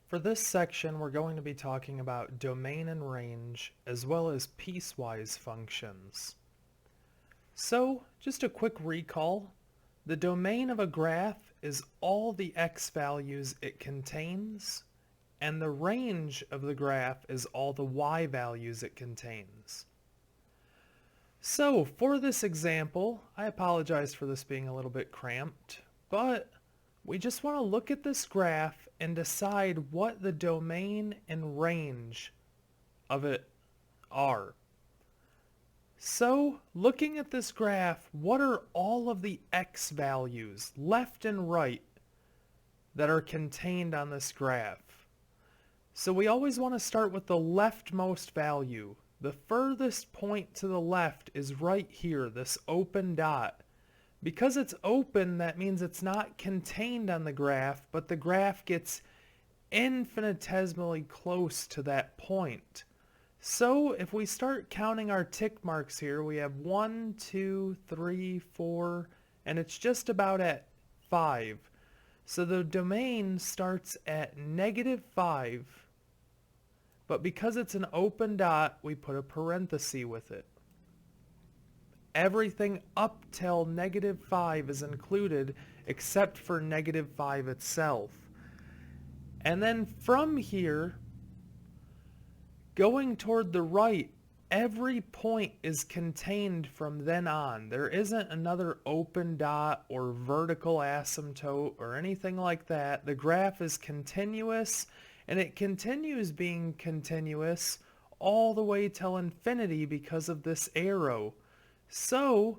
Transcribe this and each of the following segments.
For this section, we're going to be talking about domain and range, as well as piecewise functions. So, just a quick recall. The domain of a graph is all the x values it contains, and the range of the graph is all the y values it contains. So, for this example, I apologize for this being a little bit cramped, but we just want to look at this graph and decide what the domain and range of it are. So, looking at this graph, what are all of the x values, left and right, that are contained on this graph? So we always want to start with the leftmost value. The furthest point to the left is right here, this open dot. Because it's open, that means it's not contained on the graph, but the graph gets infinitesimally close to that point. So if we start counting our tick marks here, we have 1, 2, 3, 4, and it's just about at 5. So the domain starts at -5, but because it's an open dot, we put a parenthesis with it. Everything up till -5 is included except for -5 itself. And then from here, going toward the right, every point is contained from then on. There isn't another open dot or vertical asymptote or anything like that. The graph is continuous, and it continues being continuous all the way till infinity because of this arrow. So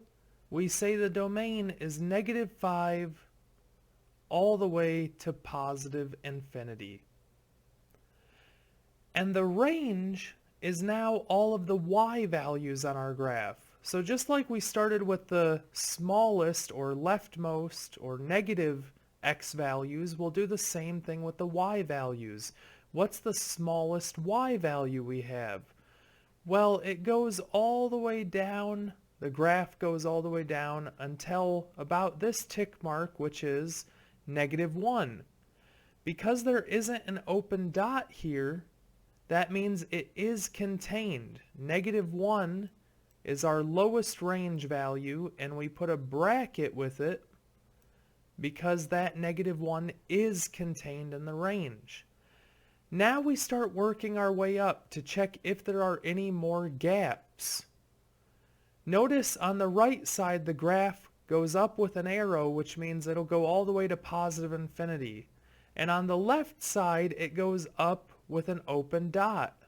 we say the domain is -5 all the way to positive infinity. And the range is now all of the y values on our graph. So just like we started with the smallest or leftmost or negative x values, we'll do the same thing with the y values. What's the smallest y value we have? Well, it goes all the way down. The graph goes all the way down until about this tick mark, which is -1. Because there isn't an open dot here, that means it is contained. -1 is our lowest range value, and we put a bracket with it because that -1 is contained in the range. Now we start working our way up to check if there are any more gaps. Notice on the right side the graph goes up with an arrow, which means it'll go all the way to positive infinity. And on the left side it goes up with an open dot.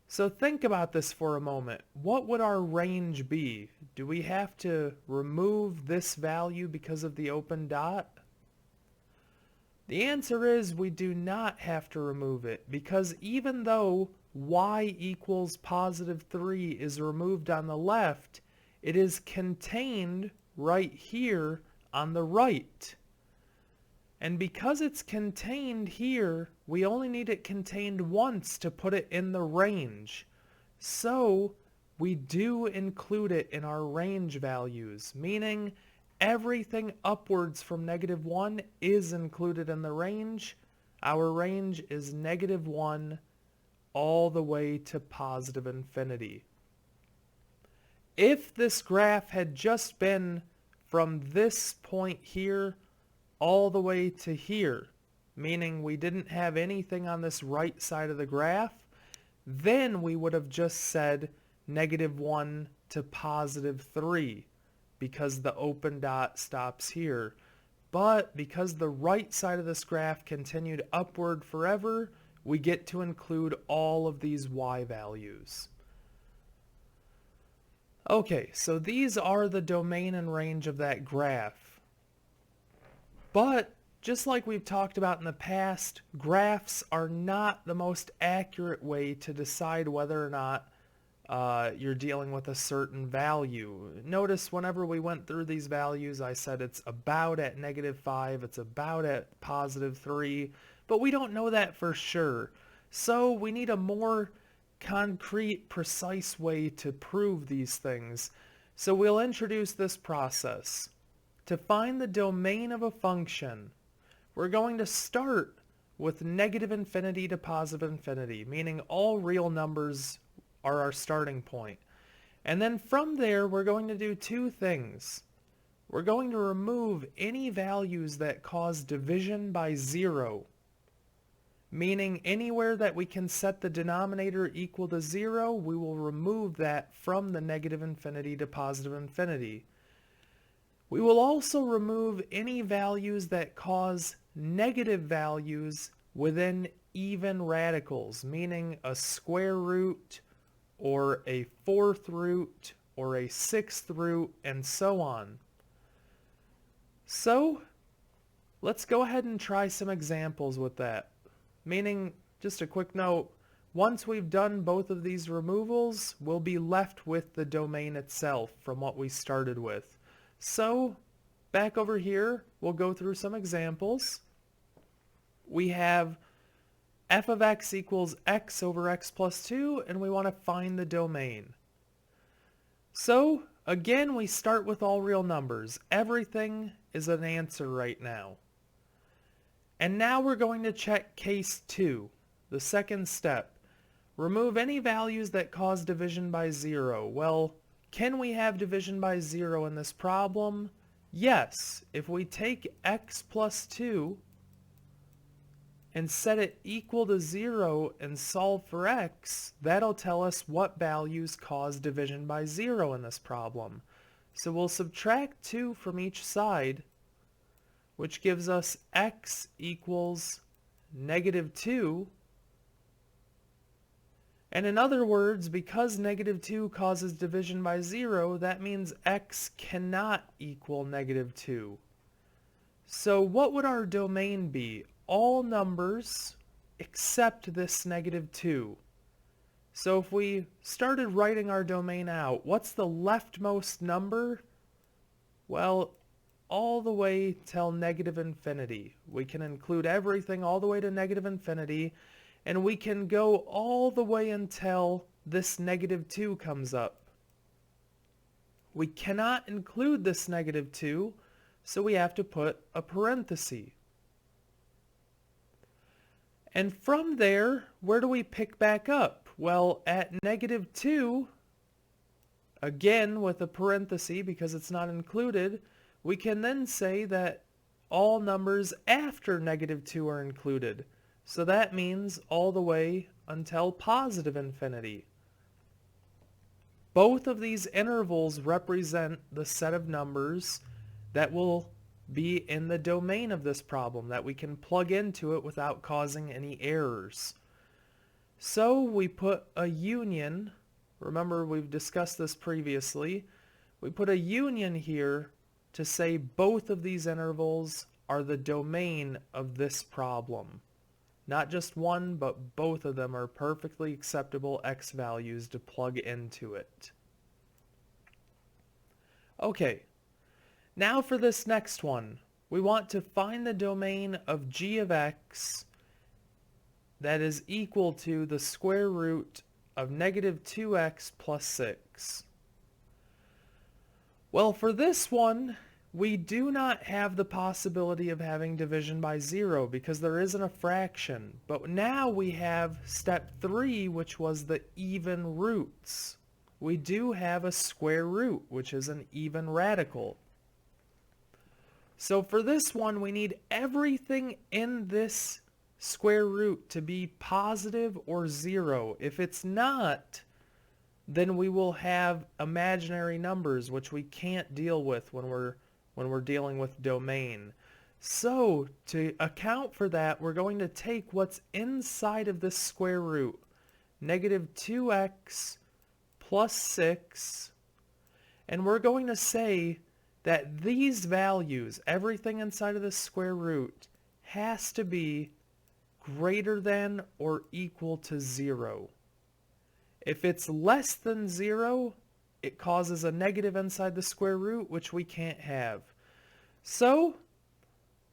So think about this for a moment. What would our range be? Do we have to remove this value because of the open dot? The answer is we do not have to remove it, because even though y equals +3 is removed on the left, it is contained right here on the right. And because it's contained here, we only need it contained once to put it in the range. So we do include it in our range values, meaning everything upwards from -1 is included in the range. Our range is -1 all the way to positive infinity. If this graph had just been from this point here all the way to here, meaning we didn't have anything on this right side of the graph, then we would have just said -1 to +3 because the open dot stops here. But because the right side of this graph continued upward forever, we get to include all of these y values. Okay, so these are the domain and range of that graph. But just like we've talked about in the past, graphs are not the most accurate way to decide whether or not you're dealing with a certain value. Notice whenever we went through these values, I said it's about at -5, it's about at +3, but we don't know that for sure. So we need a more concrete, precise way to prove these things. So we'll introduce this process. To find the domain of a function, we're going to start with negative infinity to positive infinity, meaning all real numbers are our starting point. And then from there, we're going to do two things. We're going to remove any values that cause division by 0, meaning anywhere that we can set the denominator equal to 0, we will remove that from the negative infinity to positive infinity. We will also remove any values that cause negative values within even radicals, meaning a square root or a fourth root or a sixth root and so on. So let's go ahead and try some examples with that. Meaning, just a quick note, once we've done both of these removals, we'll be left with the domain itself from what we started with. So, back over here, we'll go through some examples. We have f of x equals x over x plus 2, and we want to find the domain. So, again, we start with all real numbers. Everything is an answer right now. And now we're going to check case 2, the second step. Remove any values that cause division by 0. Well, can we have division by 0 in this problem? Yes. If we take x plus 2 and set it equal to 0 and solve for x, that'll tell us what values cause division by 0 in this problem. So we'll subtract 2 from each side, which gives us x equals negative 2. And in other words, because negative 2 causes division by 0, that means x cannot equal negative 2. So what would our domain be? All numbers except this negative 2. So if we started writing our domain out, what's the leftmost number? Well, all the way till negative infinity. We can include everything all the way to negative infinity, and we can go all the way until this negative 2 comes up. We cannot include this negative 2, so we have to put a parenthesis. And from there, where do we pick back up? Well, at negative 2, again with a parenthesis because it's not included, we can then say that all numbers after negative 2 are included. So that means all the way until positive infinity. Both of these intervals represent the set of numbers that will be in the domain of this problem, that we can plug into it without causing any errors. So we put a union. Remember, we've discussed this previously. We put a union here to say both of these intervals are the domain of this problem. Not just one, but both of them are perfectly acceptable x values to plug into it. Okay, now for this next one. We want to find the domain of g of x that is equal to the square root of negative 2x plus 6. Well, for this one, we do not have the possibility of having division by 0 because there isn't a fraction. But now we have step 3, which was the even roots. We do have a square root, which is an even radical. So for this one, we need everything in this square root to be positive or 0. If it's not, then we will have imaginary numbers, which we can't deal with when we're dealing with domain. So to account for that, we're going to take what's inside of this square root, negative 2x plus 6, and we're going to say that these values, everything inside of this square root, has to be greater than or equal to 0. If it's less than 0, it causes a negative inside the square root, which we can't have. So,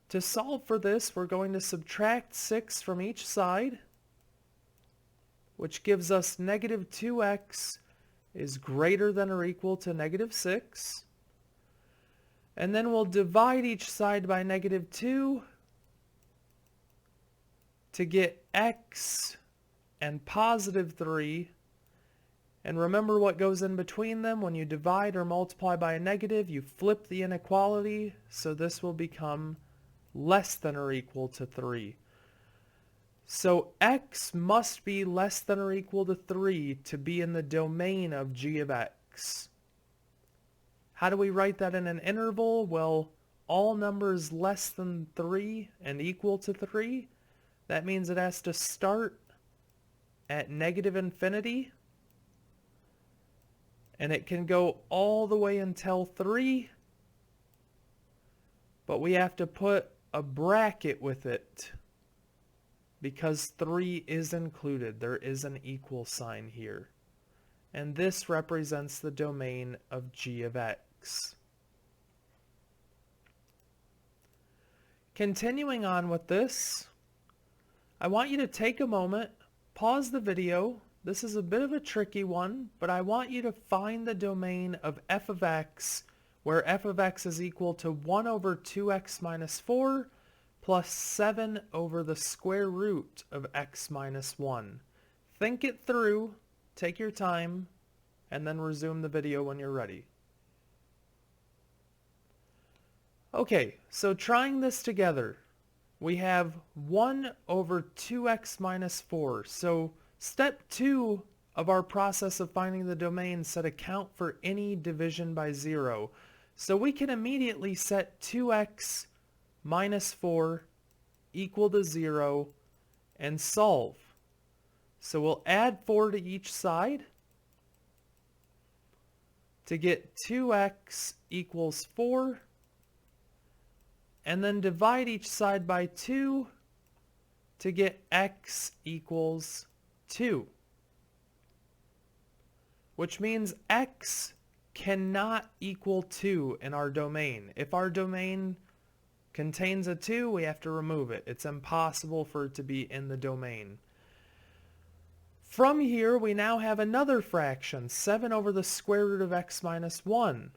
to solve for this, we're going to subtract 6 from each side, which gives us negative 2x is greater than or equal to negative 6. And then we'll divide each side by negative 2, to get x and positive 3. And remember what goes in between them. When you divide or multiply by a negative, you flip the inequality, so this will become less than or equal to 3. So x must be less than or equal to 3 to be in the domain of g of x. How do we write that in an interval? Well, all numbers less than 3 and equal to 3, that means it has to start at negative infinity, and it can go all the way until 3, but we have to put a bracket with it because 3 is included. There is an equal sign here. And this represents the domain of g of x. Continuing on with this, I want you to take a moment, pause the video. This is a bit of a tricky one, but I want you to find the domain of f of x, where f of x is equal to 1 over 2x minus 4 plus 7 over the square root of x minus 1. Think it through, take your time, and then resume the video when you're ready. Okay, so trying this together, we have 1 over 2x minus 4. So step 2 of our process of finding the domain said account for any division by 0. So we can immediately set 2x minus 4 equal to 0 and solve. So we'll add 4 to each side to get 2x equals 4, and then divide each side by 2 to get x equals 2. Which means x cannot equal 2 in our domain. If our domain contains a 2, we have to remove it. It's impossible for it to be in the domain. From here, we now have another fraction, 7 over the square root of x minus 1.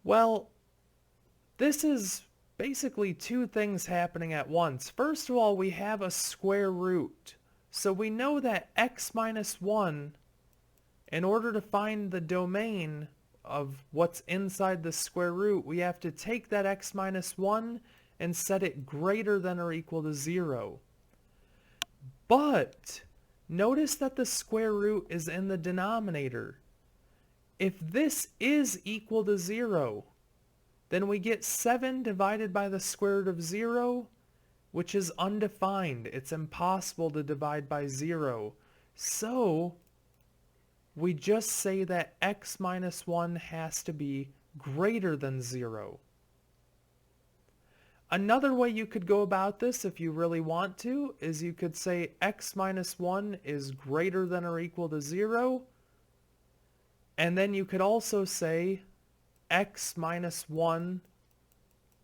Well, this is basically two things happening at once. First of all, we have a square root. So we know that x minus 1, in order to find the domain of what's inside the square root, we have to take that x minus 1 and set it greater than or equal to 0. But notice that the square root is in the denominator. If this is equal to 0, then we get 7 divided by the square root of 0, which is undefined. It's impossible to divide by 0. So we just say that x minus 1 has to be greater than 0. Another way you could go about this, if you really want to, is you could say x minus 1 is greater than or equal to 0. And then you could also say x minus 1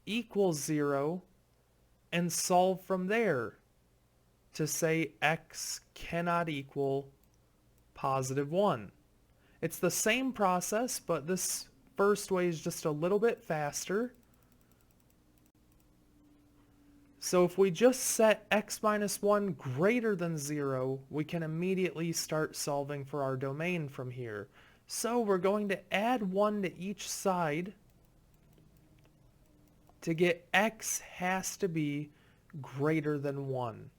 equals 0 and solve from there to say x cannot equal positive 1. It's the same process, but this first way is just a little bit faster. So if we just set x minus 1 greater than 0, we can immediately start solving for our domain from here. So we're going to add 1 to each side to get x has to be greater than 1.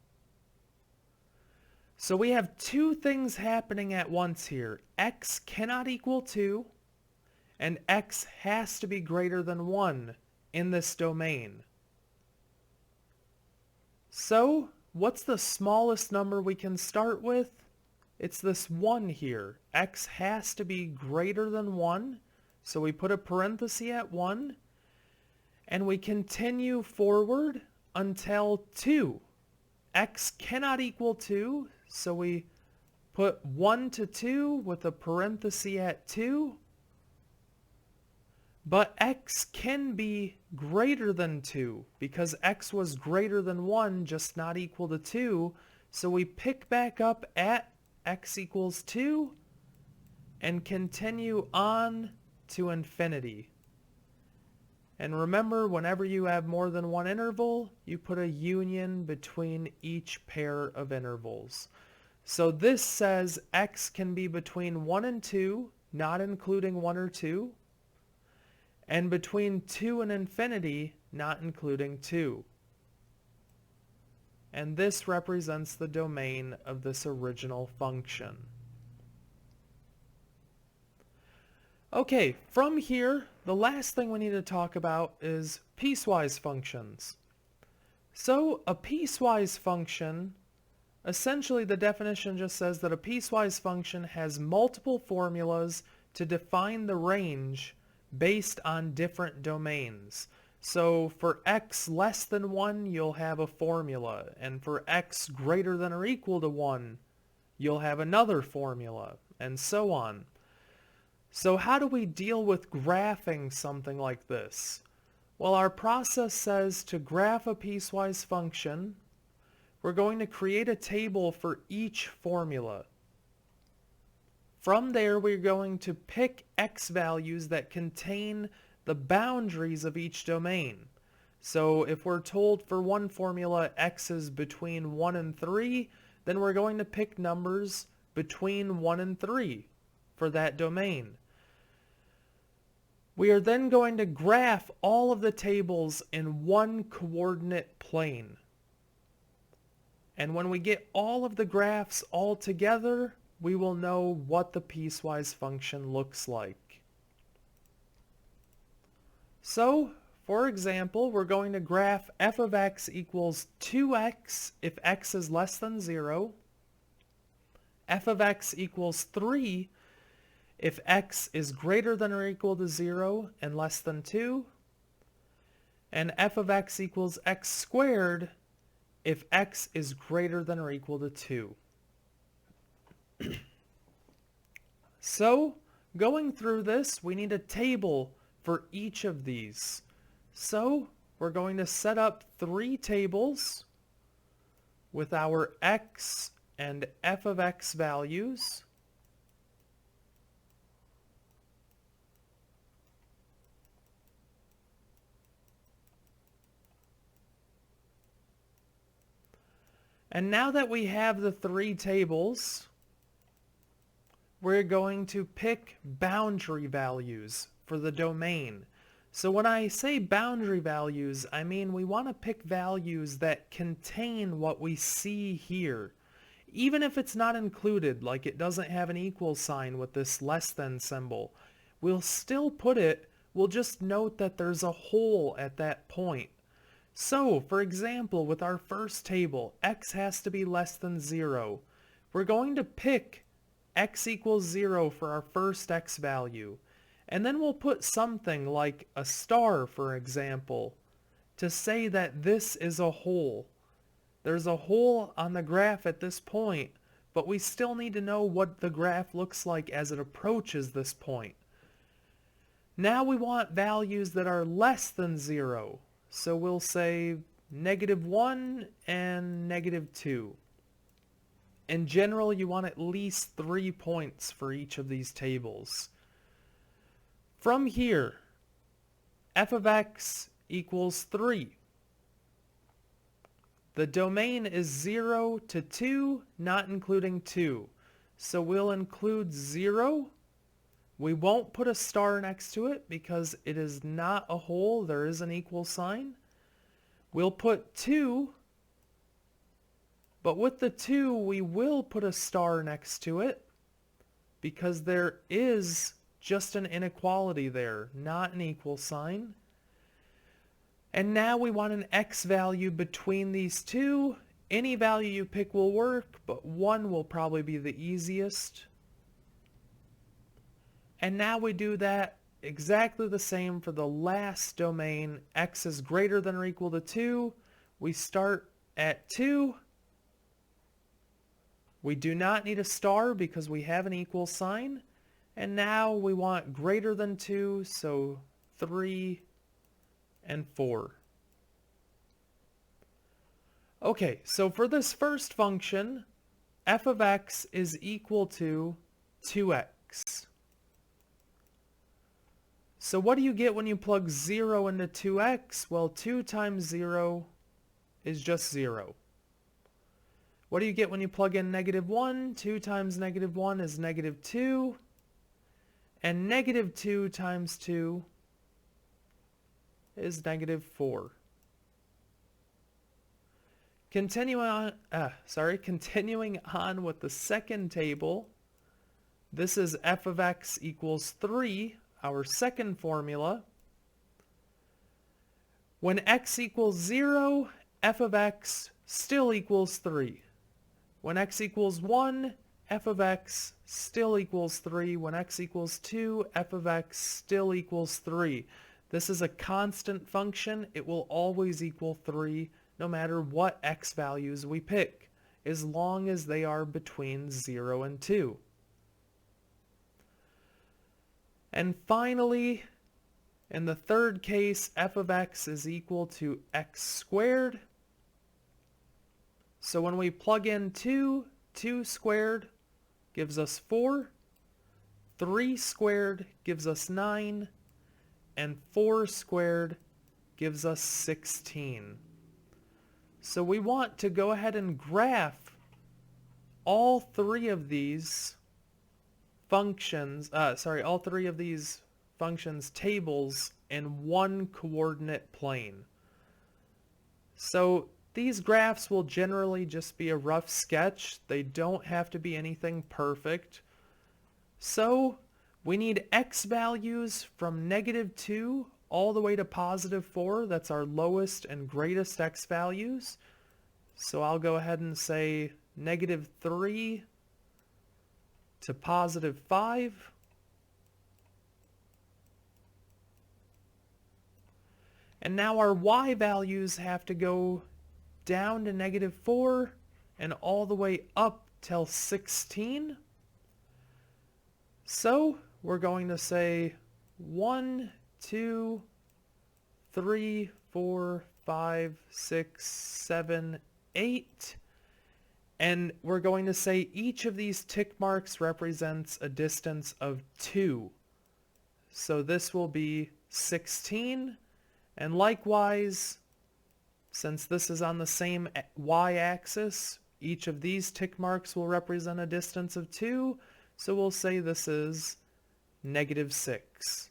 So we have two things happening at once here. X cannot equal 2, and x has to be greater than 1 in this domain. So what's the smallest number we can start with? It's this 1 here. X has to be greater than 1, so we put a parenthesis at 1, and we continue forward until 2. X cannot equal 2, so we put 1 to 2 with a parenthesis at 2, but x can be greater than 2 because x was greater than 1, just not equal to 2, so we pick back up at x equals 2 and continue on to infinity. And remember, whenever you have more than one interval, you put a union between each pair of intervals. So this says x can be between 1 and 2, not including 1 or 2, and between 2 and infinity, not including 2. And this represents the domain of this original function. Okay, from here, the last thing we need to talk about is piecewise functions. So a piecewise function, essentially the definition just says that a piecewise function has multiple formulas to define the range based on different domains. So for x less than 1, you'll have a formula, and for x greater than or equal to 1, you'll have another formula, and so on. So how do we deal with graphing something like this? Well, our process says to graph a piecewise function, we're going to create a table for each formula. From there, we're going to pick x values that contain the boundaries of each domain. So if we're told for one formula x is between 1 and 3, then we're going to pick numbers between 1 and 3 for that domain. We are then going to graph all of the tables in one coordinate plane. And when we get all of the graphs all together, we will know what the piecewise function looks like. So, for example, we're going to graph f of x equals 2x if x is less than 0, f of x equals 3 if x is greater than or equal to 0 and less than 2, and f of x equals x squared if x is greater than or equal to 2. So, going through this, we need a table for each of these. So, we're going to set up 3 tables with our x and f of x values. And now that we have the 3 tables, we're going to pick boundary values for the domain. So when I say boundary values, I mean we want to pick values that contain what we see here. Even if it's not included, like it doesn't have an equal sign with this less than symbol, we'll still put it, we'll just note that there's a hole at that point. So, for example, with our first table, x has to be less than 0. We're going to pick x equals 0 for our first x value. And then we'll put something like a star, for example, to say that this is a hole. There's a hole on the graph at this point, but we still need to know what the graph looks like as it approaches this point. Now we want values that are less than 0. So we'll say -1 and -2. In general, you want at least 3 points for each of these tables. From here, f of x equals 3. The domain is 0 to 2, not including 2. So we'll include 0. We won't put a star next to it because it is not a hole. There is an equal sign. We'll put 2, but with the 2 we will put a star next to it because there is just an inequality there, not an equal sign. And now we want an x value between these two. Any value you pick will work, but 1 will probably be the easiest. And now we do that exactly the same for the last domain. X is greater than or equal to 2. We start at 2. We do not need a star because we have an equal sign. And now we want greater than 2, so 3 and 4. Okay, so for this first function, f of x is equal to 2x. So what do you get when you plug 0 into 2x? Well, 2 times 0 is just 0. What do you get when you plug in -1? 2 times -1 is -2. And -2 times 2 is -4. Continuing on with the second table, this is f of x equals 3, our second formula. When x equals 0, f of x still equals 3. When x equals 1, f of x still equals 3. When x equals 2, f of x still equals 3. This is a constant function. It will always equal 3 no matter what x values we pick, as long as they are between 0 and 2. And finally, in the third case, f of x is equal to x squared. So when we plug in 2, 2 squared gives us 4, 3 squared gives us 9, and 4 squared gives us 16. So we want to go ahead and graph all three of these functions, tables in one coordinate plane. So these graphs will generally just be a rough sketch. They don't have to be anything perfect. So we need x values from -2 all the way to +4. That's our lowest and greatest x values. So I'll go ahead and say -3 to +5. And now our y values have to go down to -4 and all the way up till 16. So we're going to say 1, 2, 3, 4, 5, 6, 7, 8. And we're going to say each of these tick marks represents a distance of 2. So this will be 16. And likewise, since this is on the same y-axis, each of these tick marks will represent a distance of 2. So we'll say this is -6.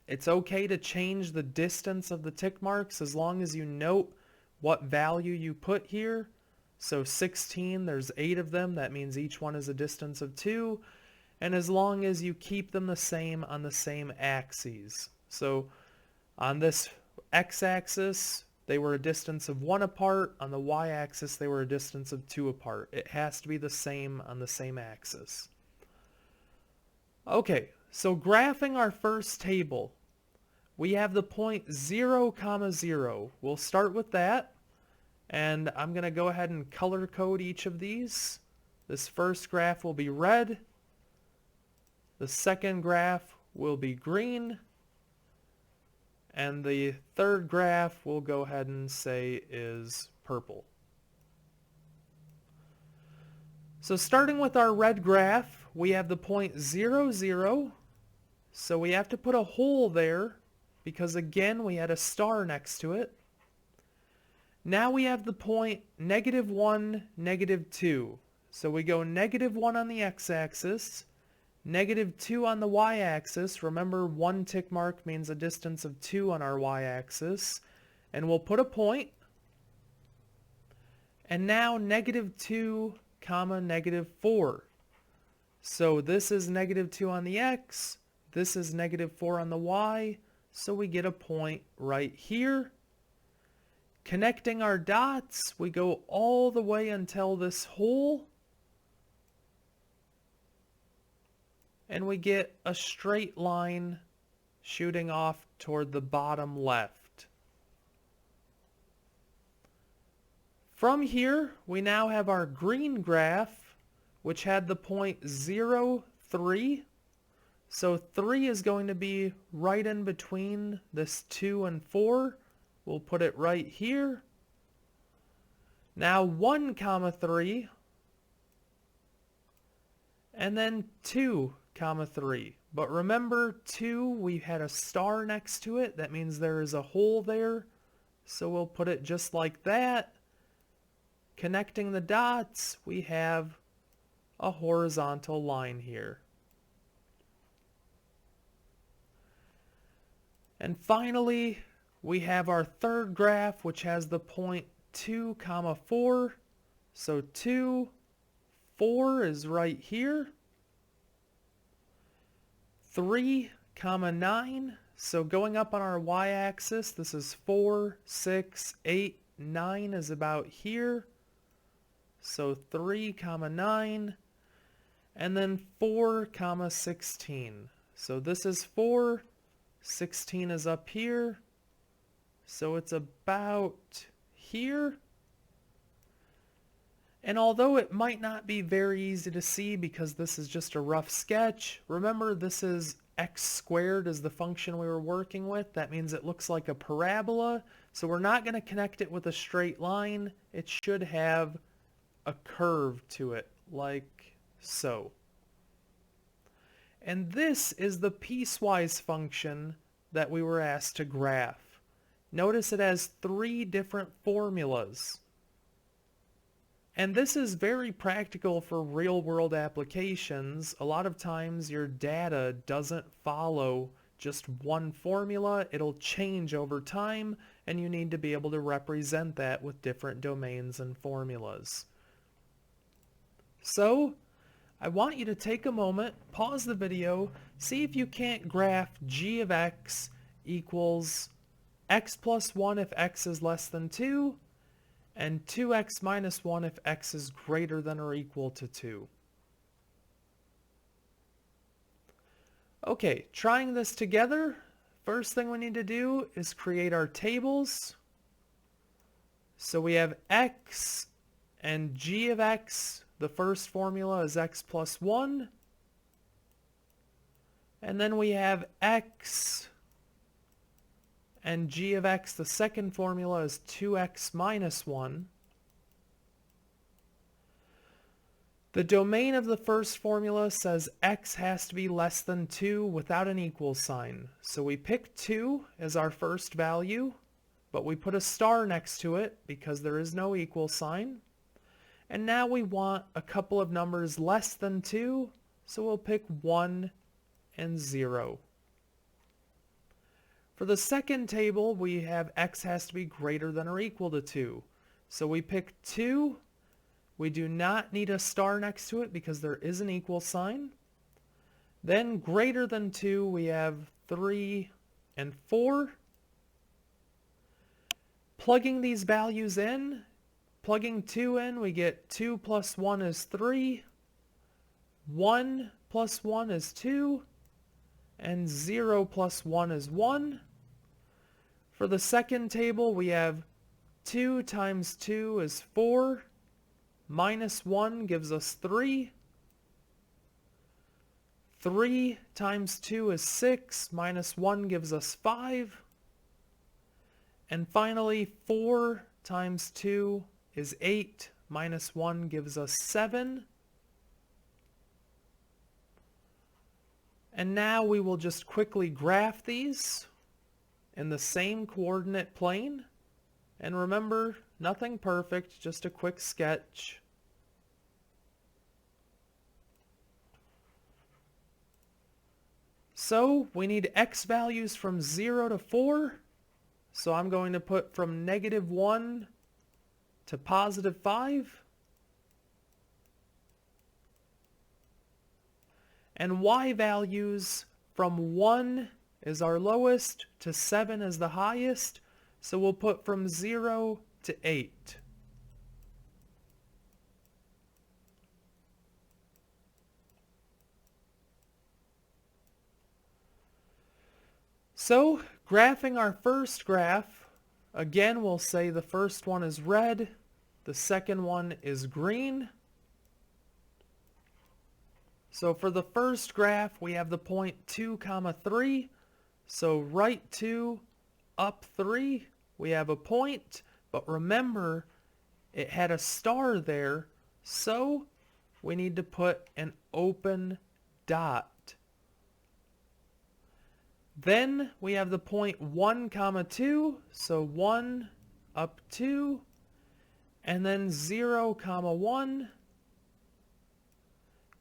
It's okay to change the distance of the tick marks as long as you note what value you put here. So 16, there's 8 of them. That means each one is a distance of 2. And as long as you keep them the same on the same axes. So on this x-axis, they were a distance of 1 apart. On the y-axis, they were a distance of 2 apart. It has to be the same on the same axis. Okay, so graphing our first table, we have the point 0, 0. We'll start with that. And I'm going to go ahead and color code each of these. This first graph will be red. The second graph will be green. And the third graph we'll go ahead and say is purple. So starting with our red graph, we have the point 0, 0. So we have to put a hole there because again we had a star next to it. Now we have the point -1, -2. So we go -1 on the x-axis, -2 on the y-axis. Remember, 1 tick mark means a distance of 2 on our y-axis. And we'll put a point. And now -2, -4. So this is -2 on the x. This is -4 on the y. So we get a point right here. Connecting our dots, we go all the way until this hole. And we get a straight line shooting off toward the bottom left. From here, we now have our green graph, which had the point 0, 3. So 3 is going to be right in between this 2 and 4. We'll put it right here. Now 1, 3. And then 2, comma 3. But remember 2, we had a star next to it. That means there is a hole there. So we'll put it just like that. Connecting the dots, we have a horizontal line here. And finally, we have our third graph, which has the point 2, comma 4. So 2, 4 is right here. 3, comma 9. So going up on our y-axis, this is 4, 6, 8, 9 is about here. So 3, comma 9. And then 4, comma 16. So this is 4, 16 is up here. So it's about here. And although it might not be very easy to see because this is just a rough sketch, remember this is x squared is the function we were working with. That means it looks like a parabola. So we're not going to connect it with a straight line. It should have a curve to it, like so. And this is the piecewise function that we were asked to graph. Notice it has 3 different formulas. And this is very practical for real-world applications. A lot of times your data doesn't follow just one formula. It'll change over time, and you need to be able to represent that with different domains and formulas. So, I want you to take a moment, pause the video, see if you can't graph g of x equals x plus 1 if x is less than 2, and 2x minus 1 if x is greater than or equal to 2. Okay, trying this together, first thing we need to do is create our tables. So we have x and g of x. The first formula is x plus 1. And then we have x and g of x. The second formula is 2x minus 1. The domain of the first formula says x has to be less than 2 without an equal sign. So we pick 2 as our first value, but we put a star next to it because there is no equal sign. And now we want a couple of numbers less than 2, so we'll pick 1 and 0. For the second table, we have x has to be greater than or equal to 2. So we pick 2. We do not need a star next to it because there is an equal sign. Then greater than 2, we have 3 and 4. Plugging these values in, plugging 2 in, we get 2 plus 1 is 3. 1 plus 1 is 2. And 0 plus 1 is 1. For the second table, we have 2 times 2 is 4. Minus 1 gives us 3. 3 times 2 is 6. Minus 1 gives us 5. And finally, 4 times 2 is 8. Minus 1 gives us 7. And now we will just quickly graph these in the same coordinate plane. And remember, nothing perfect, just a quick sketch. So we need x values from 0 to 4. So I'm going to put from -1 to +5. And y values from 1 is our lowest to 7 is the highest. So we'll put from 0 to 8. So graphing our first graph, again we'll say the first one is red, the second one is green. So for the first graph, we have the point 2, 3. So right 2, up 3, we have a point. But remember, it had a star there, so we need to put an open dot Then we have the point 1 comma 2, so 1 up 2, and then 0 comma 1,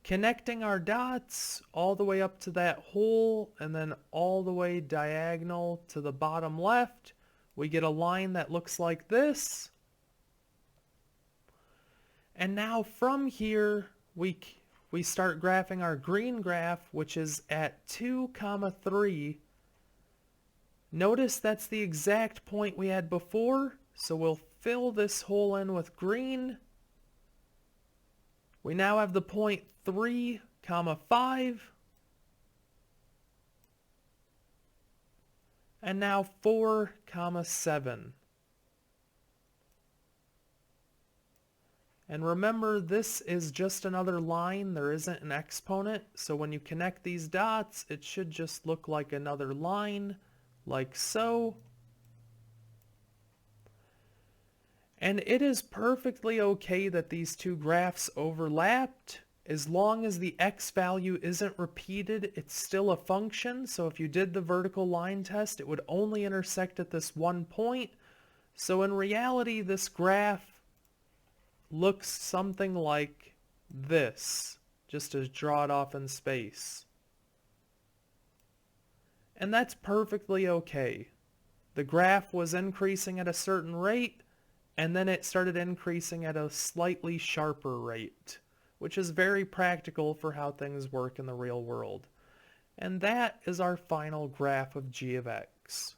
connecting our dots all the way up to that hole and then all the way diagonal to the bottom left. We get a line that looks like this. And now from here, we start graphing our green graph, which is at 2 comma 3. Notice that's the exact point we had before, so we'll fill this hole in with green. We now have the point 3 comma 5. And now 4 comma 7. And remember, this is just another line. There isn't an exponent. So when you connect these dots, it should just look like another line, like so. And it is perfectly okay that these two graphs overlapped. As long as the x value isn't repeated, it's still a function. So if you did the vertical line test, it would only intersect at this one point. So in reality, this graph looks something like this, just to draw it off in space. And that's perfectly okay. The graph was increasing at a certain rate, and then it started increasing at a slightly sharper rate, which is very practical for how things work in the real world. And that is our final graph of g of x.